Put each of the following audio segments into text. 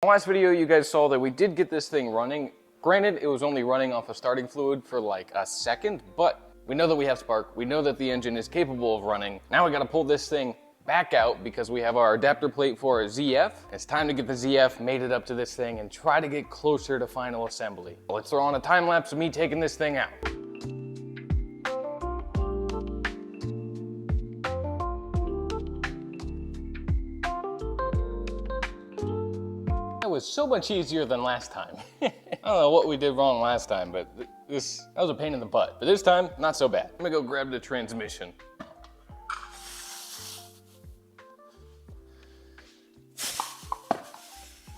last video, you guys saw that we did get this thing running. Granted, it was only running off of starting fluid for like a second, but we know that we have spark. We know that the engine is capable of running. Now we gotta pull this thing back out because we have our adapter plate for a ZF. It's time to get the ZF mated up to this thing and try to get closer to final assembly. Let's throw on a time lapse of me taking this thing out. That was so much easier than last time. I don't know what we did wrong last time, but that was a pain in the butt. But this time, not so bad. I'm gonna go grab the transmission.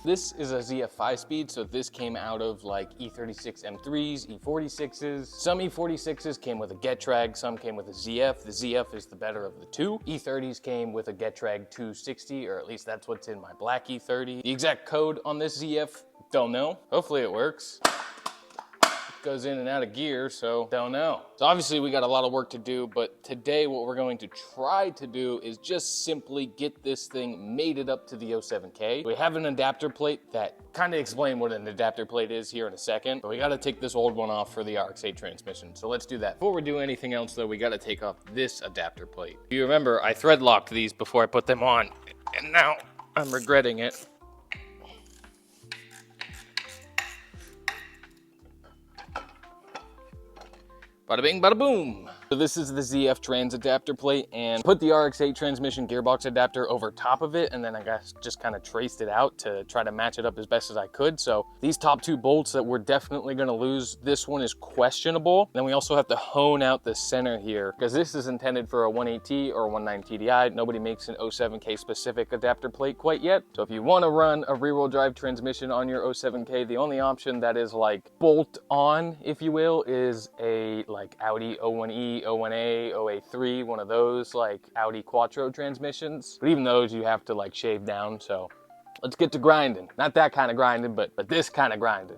This is a ZF 5-speed, so this came out of like E36 M3s, E46s. Some E46s came with a Getrag, some came with a ZF. The ZF is the better of the two. E30s came with a Getrag 260, or at least that's what's in my black E30. The exact code on this ZF, don't know. Hopefully it works. Goes in and out of gear, so don't know. So obviously we got a lot of work to do, but today what we're going to try to do is just simply get this thing mated up to the 07K. We have an adapter plate that kind of explain what an adapter plate is here in a second, but we got to take this old one off for the RX-8 transmission. So let's do that. Before we do anything else though, we got to take off this adapter plate. If you remember, I thread locked these before I put them on, and now I'm regretting it. Bada bing, bada boom. So this is the ZF trans adapter plate, and put the RX-8 transmission gearbox adapter over top of it, and then I guess just kind of traced it out to try to match it up as best as I could. So these top two bolts that we're definitely gonna lose, this one is questionable. Then we also have to hone out the center here, because this is intended for a 18T or a 19 TDI. Nobody makes an 07K specific adapter plate quite yet. So if you wanna run a rear-wheel drive transmission on your 07K, the only option that is like bolt on, if you will, is a like Audi 01E, 01A, 0A3, one of those like Audi Quattro transmissions. But even those you have to like shave down, so let's get to grinding. Not that kind of grinding, but this kind of grinding.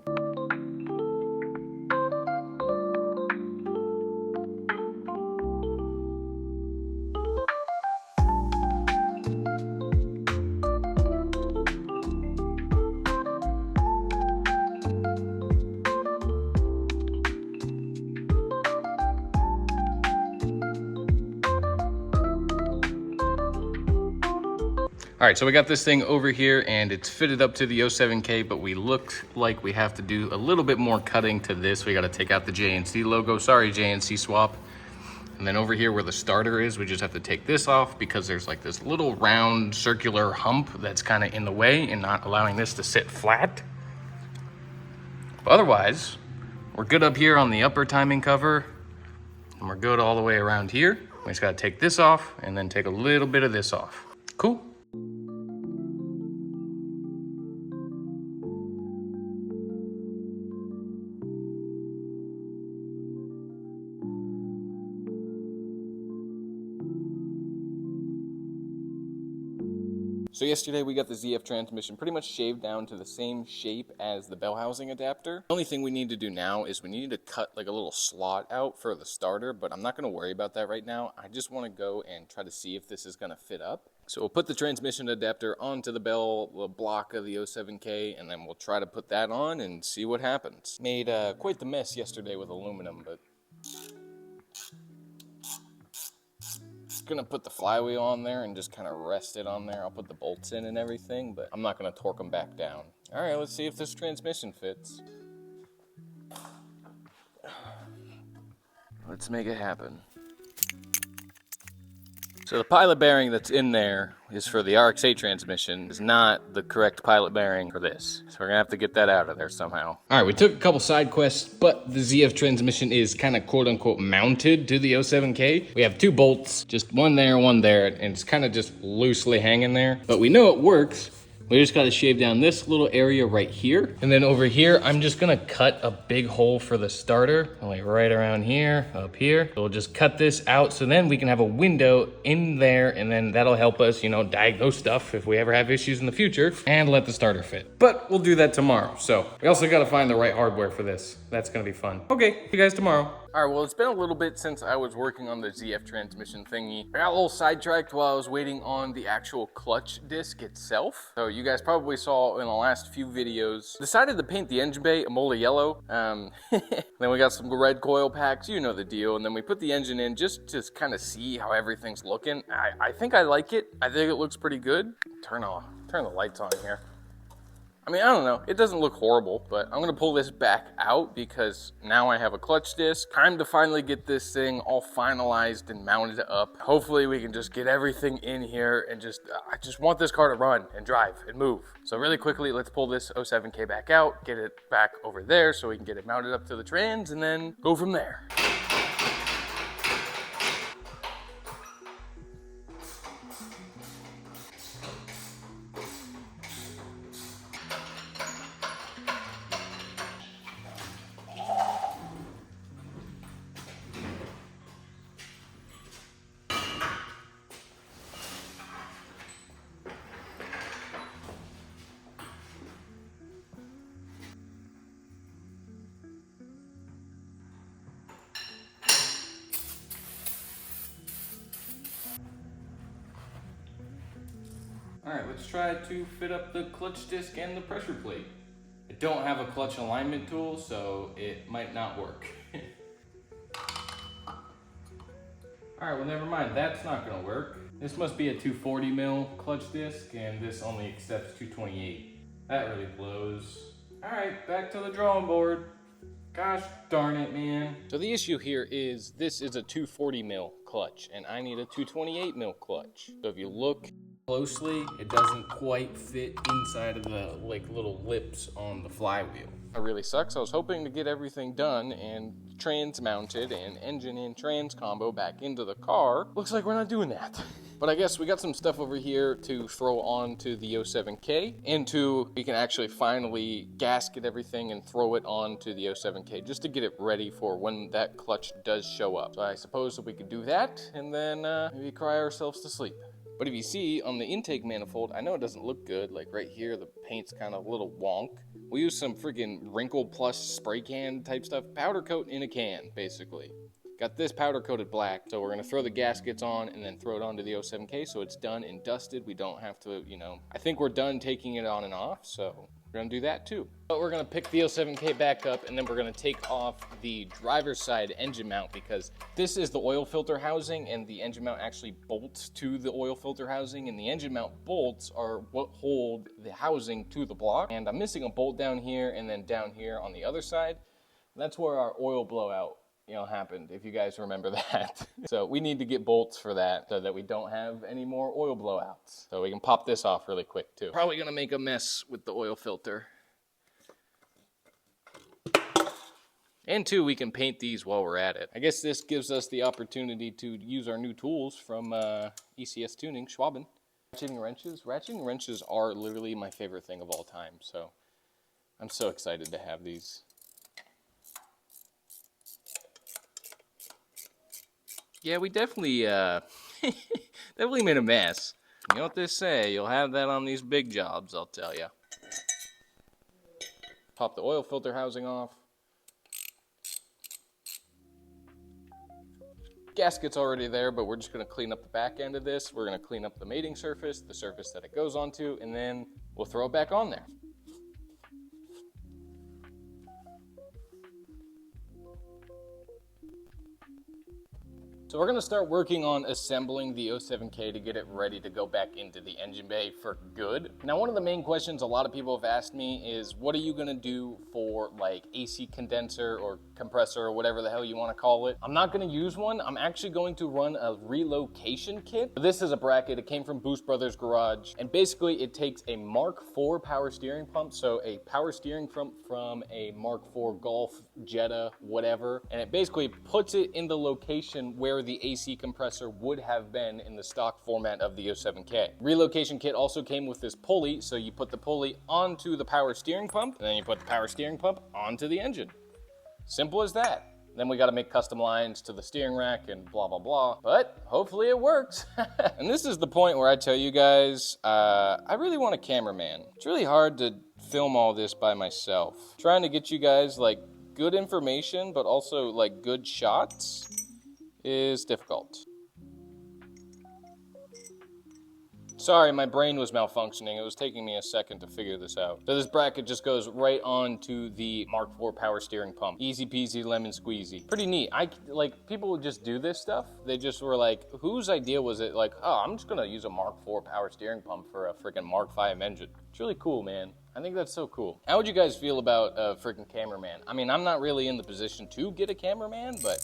All right, so we got this thing over here and it's fitted up to the 07K, but we looked like we have to do a little bit more cutting to this. We got to take out the JNC logo. Sorry, JNC swap. And then over here where the starter is, we just have to take this off because there's like this little round circular hump that's kind of in the way and not allowing this to sit flat. But otherwise, we're good up here on the upper timing cover, and we're good all the way around here. We just got to take this off and then take a little bit of this off. Cool. So yesterday we got the ZF transmission pretty much shaved down to the same shape as the bell housing adapter. The only thing we need to do now is we need to cut like a little slot out for the starter, but I'm not going to worry about that right now. I just want to go and try to see if this is going to fit up. So we'll put the transmission adapter onto the bell block of the 07K, and then we'll try to put that on and see what happens. Made quite the mess yesterday with aluminum, but gonna put the flywheel on there and just kind of rest it on there. I'll put the bolts in and everything, but I'm not gonna torque them back down. All right, let's see if this transmission fits. Let's make it happen. So the pilot bearing that's in there is for the RX-8 transmission, is not the correct pilot bearing for this. So we're gonna have to get that out of there somehow. All right, we took a couple side quests, but the ZF transmission is kind of quote unquote mounted to the 07K. We have two bolts, just one there, and it's kind of just loosely hanging there, but we know it works. We just got to shave down this little area right here. And then over here, I'm just going to cut a big hole for the starter, like right around here, up here. So we'll just cut this out so then we can have a window in there, and then that'll help us, you know, diagnose stuff if we ever have issues in the future and let the starter fit. But we'll do that tomorrow. So we also got to find the right hardware for this. That's going to be fun. Okay, see you guys tomorrow. All right, well, it's been a little bit since I was working on the ZF transmission thingy. I got a little sidetracked while I was waiting on the actual clutch disc itself. So you you guys probably saw in the last few videos, decided to paint the engine bay a moly yellow. Then we got some red coil packs, you know the deal. And then we put the engine in just to kind of see how everything's looking. I think I like it. I think it looks pretty good. Turn the lights on here. I mean, I don't know, it doesn't look horrible, but I'm gonna pull this back out because now I have a clutch disc. Time to finally get this thing all finalized and mounted up. Hopefully we can just get everything in here and I just want this car to run and drive and move. So really quickly, let's pull this 07K back out, get it back over there so we can get it mounted up to the trans and then go from there. All right, let's try to fit up the clutch disc and the pressure plate. I don't have a clutch alignment tool, so it might not work. All right, well, never mind, that's not gonna work. This must be a 240 mil clutch disc, and this only accepts 228. That really blows. All right, back to the drawing board. Gosh darn it, man. So the issue here is this is a 240 mil clutch, and I need a 228 mil clutch. So if you look closely, it doesn't quite fit inside of the little lips on the flywheel. It really sucks. I was hoping to get everything done and trans mounted and engine and trans combo back into the car. Looks like we're not doing that. But I guess we got some stuff over here to throw onto the 07K, and we can actually finally gasket everything and throw it onto the 07K just to get it ready for when that clutch does show up. So I suppose that we could do that and then maybe cry ourselves to sleep. But if you see on the intake manifold, I know it doesn't look good. Like right here, the paint's kind of a little wonk. We use some freaking wrinkle plus spray can type stuff, powder coat in a can, basically. Got this powder coated black, so we're gonna throw the gaskets on and then throw it onto the 07K so it's done and dusted. We don't have to, I think we're done taking it on and off, so we're gonna do that too. But we're gonna pick the 07K back up and then we're gonna take off the driver's side engine mount because this is the oil filter housing and the engine mount actually bolts to the oil filter housing, and the engine mount bolts are what hold the housing to the block. And I'm missing a bolt down here and then down here on the other side. That's where our oil blowout happened, if you guys remember that. So we need to get bolts for that so that we don't have any more oil blowouts. So we can pop this off really quick too. Probably gonna make a mess with the oil filter. And two, we can paint these while we're at it. I guess this gives us the opportunity to use our new tools from ECS Tuning, Schwaben. Ratcheting wrenches. Ratcheting wrenches are literally my favorite thing of all time, so I'm so excited to have these. Yeah, we definitely definitely made a mess. You know what they say, you'll have that on these big jobs, I'll tell you. Pop the oil filter housing off. Gasket's already there, but we're just gonna clean up the back end of this. We're gonna clean up the mating surface, the surface that it goes onto, and then we'll throw it back on there. So we're gonna start working on assembling the 07K to get it ready to go back into the engine bay for good. Now, one of the main questions a lot of people have asked me is, what are you gonna do for like AC condenser or compressor or whatever the hell you wanna call it? I'm not gonna use one. I'm actually going to run a relocation kit. This is a bracket, it came from Boost Brothers Garage. And basically it takes a Mark IV power steering pump, so a power steering pump from a Mark IV Golf, Jetta, whatever. And it basically puts it in the location where the AC compressor would have been in the stock format of the 07K. Relocation kit also came with this pulley, so you put the pulley onto the power steering pump, and then you put the power steering pump onto the engine. Simple as that. Then we gotta make custom lines to the steering rack and blah, blah, blah. But hopefully it works. And this is the point where I tell you guys, I really want a cameraman. It's really hard to film all this by myself. Trying to get you guys like good information, but also like good shots is difficult. Sorry, my brain was malfunctioning. It was taking me a second to figure this out. So this bracket just goes right on to the Mark IV power steering pump. Easy peasy lemon squeezy. Pretty neat. Like, people would just do this stuff. They just were like, whose idea was it? Like, oh, I'm just gonna use a Mark IV power steering pump for a freaking Mark V engine. It's really cool, man. I think that's so cool. How would you guys feel about a freaking cameraman? I mean, I'm not really in the position to get a cameraman, but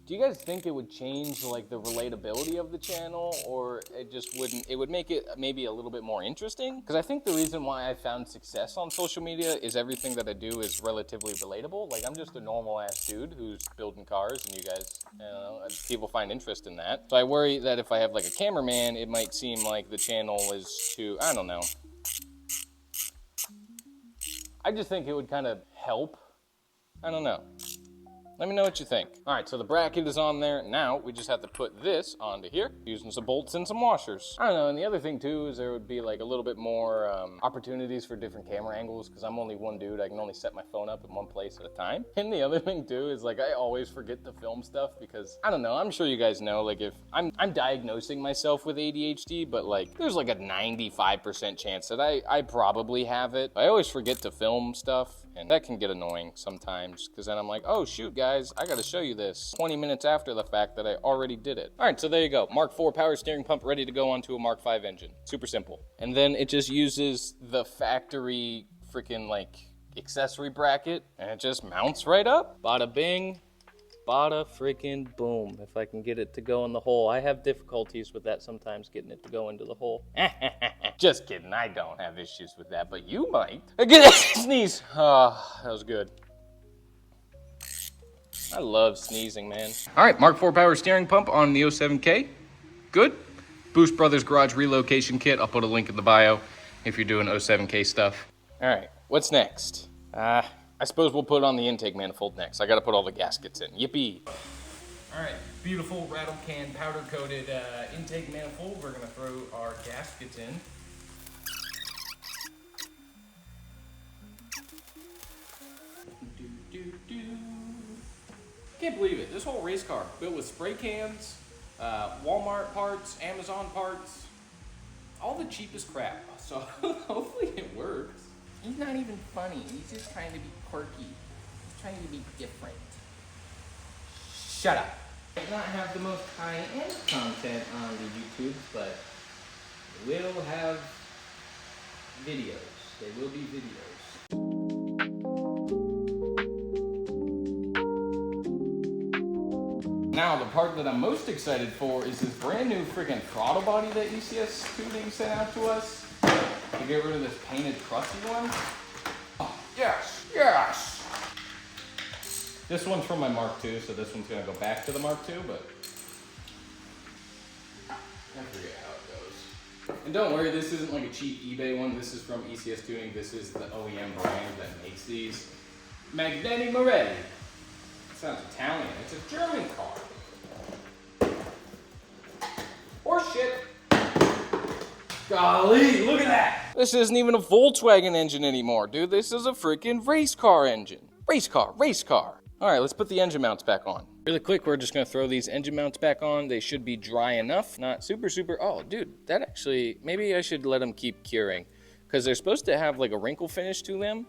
do you guys think it would change like the relatability of the channel, or it just wouldn't? It would make it maybe a little bit more interesting? Because I think the reason why I found success on social media is everything that I do is relatively relatable. Like, I'm just a normal ass dude who's building cars, and you guys, you know, people find interest in that. So I worry that if I have like a cameraman, it might seem like the channel is too, I don't know. I just think it would kind of help. I don't know. Let me know what you think. All right, so the bracket is on there. Now we just have to put this onto here using some bolts and some washers. I don't know, and the other thing too is there would be like a little bit more opportunities for different camera angles, because I'm only one dude. I can only set my phone up in one place at a time. And the other thing too is like I always forget to film stuff because, I don't know, I'm sure you guys know, like if I'm diagnosing myself with ADHD, but like there's like a 95% chance that I probably have it. I always forget to film stuff, and that can get annoying sometimes, because then I'm like, oh shoot guys, I gotta show you this 20 minutes after the fact that I already did it. All right, so there you go. Mark IV power steering pump ready to go onto a Mark V engine. Super simple. And then it just uses the factory freaking like accessory bracket, and it just mounts right up. Bada bing, bada freaking boom. If I can get it to go in the hole. I have difficulties with that sometimes, getting it to go into the hole. Just kidding, I don't have issues with that, but you might. Get that sneeze. Oh, that was good. I love sneezing, man. All right, Mark IV power steering pump on the 07K. Good. Boost Brothers Garage relocation kit. I'll put a link in the bio if you're doing 07K stuff. All right, what's next? I suppose we'll put on the intake manifold next. I gotta put all the gaskets in. Yippee. All right, beautiful rattle can powder coated intake manifold. We're gonna throw our gaskets in. Can't believe it. This whole race car built with spray cans, Walmart parts, Amazon parts, all the cheapest crap. So hopefully it works. He's not even funny. He's just trying to be quirky. He's trying to be different. Shut up. Might not have the most high-end content on the YouTube, but we'll have videos. They will be videos. Now, the part that I'm most excited for is this brand new freaking throttle body that ECS Tuning sent out to us to get rid of this painted crusty one. Oh, yes, yes! This one's from my Mark II, so this one's gonna go back to the Mark II, but I forget how it goes. And don't worry, this isn't like a cheap eBay one. This is from ECS Tuning. This is the OEM brand that makes these. Magneti Moretti. It sounds Italian. It's a German car. Horseshit. Golly, look at that. This isn't even a Volkswagen engine anymore, dude. This is a freaking race car engine. Race car, race car. All right, let's put the engine mounts back on. Really quick, we're just gonna throw these engine mounts back on. They should be dry enough, not super, oh, dude, that actually, maybe I should let them keep curing, because they're supposed to have like a wrinkle finish to them,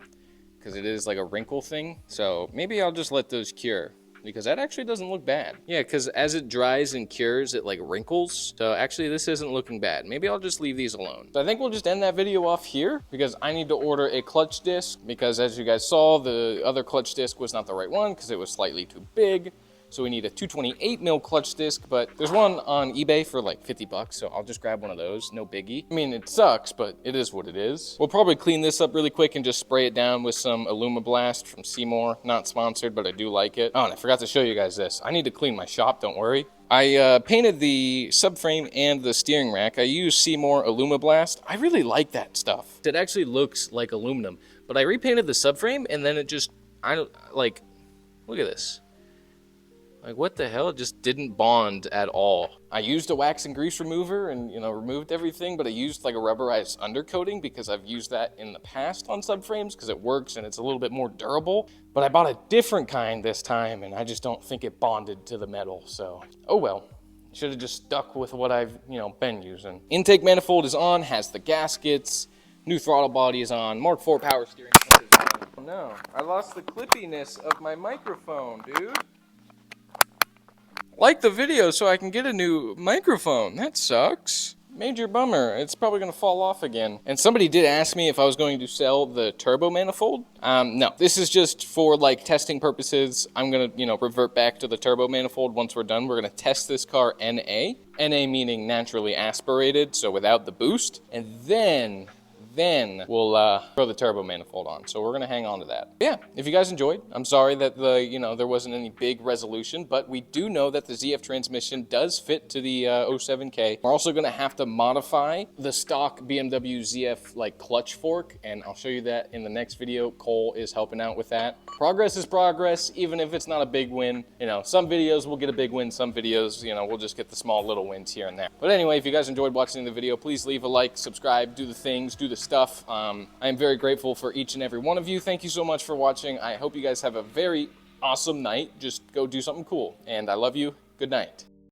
because it is like a wrinkle thing. So maybe I'll just let those cure, because that actually doesn't look bad. Yeah, because as it dries and cures, it like wrinkles. So actually this isn't looking bad. Maybe I'll just leave these alone. So I think we'll just end that video off here, because I need to order a clutch disc, because as you guys saw, the other clutch disc was not the right one because it was slightly too big. So we need a 228 mil clutch disc, but there's one on eBay for like 50 bucks, so I'll just grab one of those, no biggie. I mean, it sucks, but it is what it is. We'll probably clean this up really quick and just spray it down with some Alumablast from Seymour. Not sponsored, but I do like it. Oh, and I forgot to show you guys this. I need to clean my shop, don't worry. I painted the subframe and the steering rack. I used Seymour Alumablast. I really like that stuff. It actually looks like aluminum, but I repainted the subframe and then it just, look at this. Like, what the hell? It just didn't bond at all. I used a wax and grease remover and, you know, removed everything, but I used like a rubberized undercoating because I've used that in the past on subframes because it works and it's a little bit more durable. But I bought a different kind this time and I just don't think it bonded to the metal, so, oh well. Should have just stuck with what I've, been using. Intake manifold is on, has the gaskets. New throttle body is on. Mark IV power steering. Oh no, I lost the clippiness of my microphone, dude. Like the video so I can get a new microphone. That sucks. Major bummer. It's probably going to fall off again. And somebody did ask me if I was going to sell the turbo manifold. No, this is just for like testing purposes. I'm going to, revert back to the turbo manifold once we're done. We're going to test this car NA. NA meaning naturally aspirated, so without the boost. And then we'll throw the turbo manifold on. So we're gonna hang on to that. Yeah, if you guys enjoyed, I'm sorry that there wasn't any big resolution, but we do know that the ZF transmission does fit to the 07K. We're also gonna have to modify the stock BMW ZF like clutch fork, and I'll show you that in the next video. Cole is helping out with that. Progress is progress, even if it's not a big win. Some videos will get a big win, some videos, we'll just get the small little wins here and there. But anyway, if you guys enjoyed watching the video, please leave a like, subscribe, do the things, do the stuff. I am very grateful for each and every one of you. Thank you so much for watching. I hope you guys have a very awesome night. Just go do something cool. And I love you. Good night.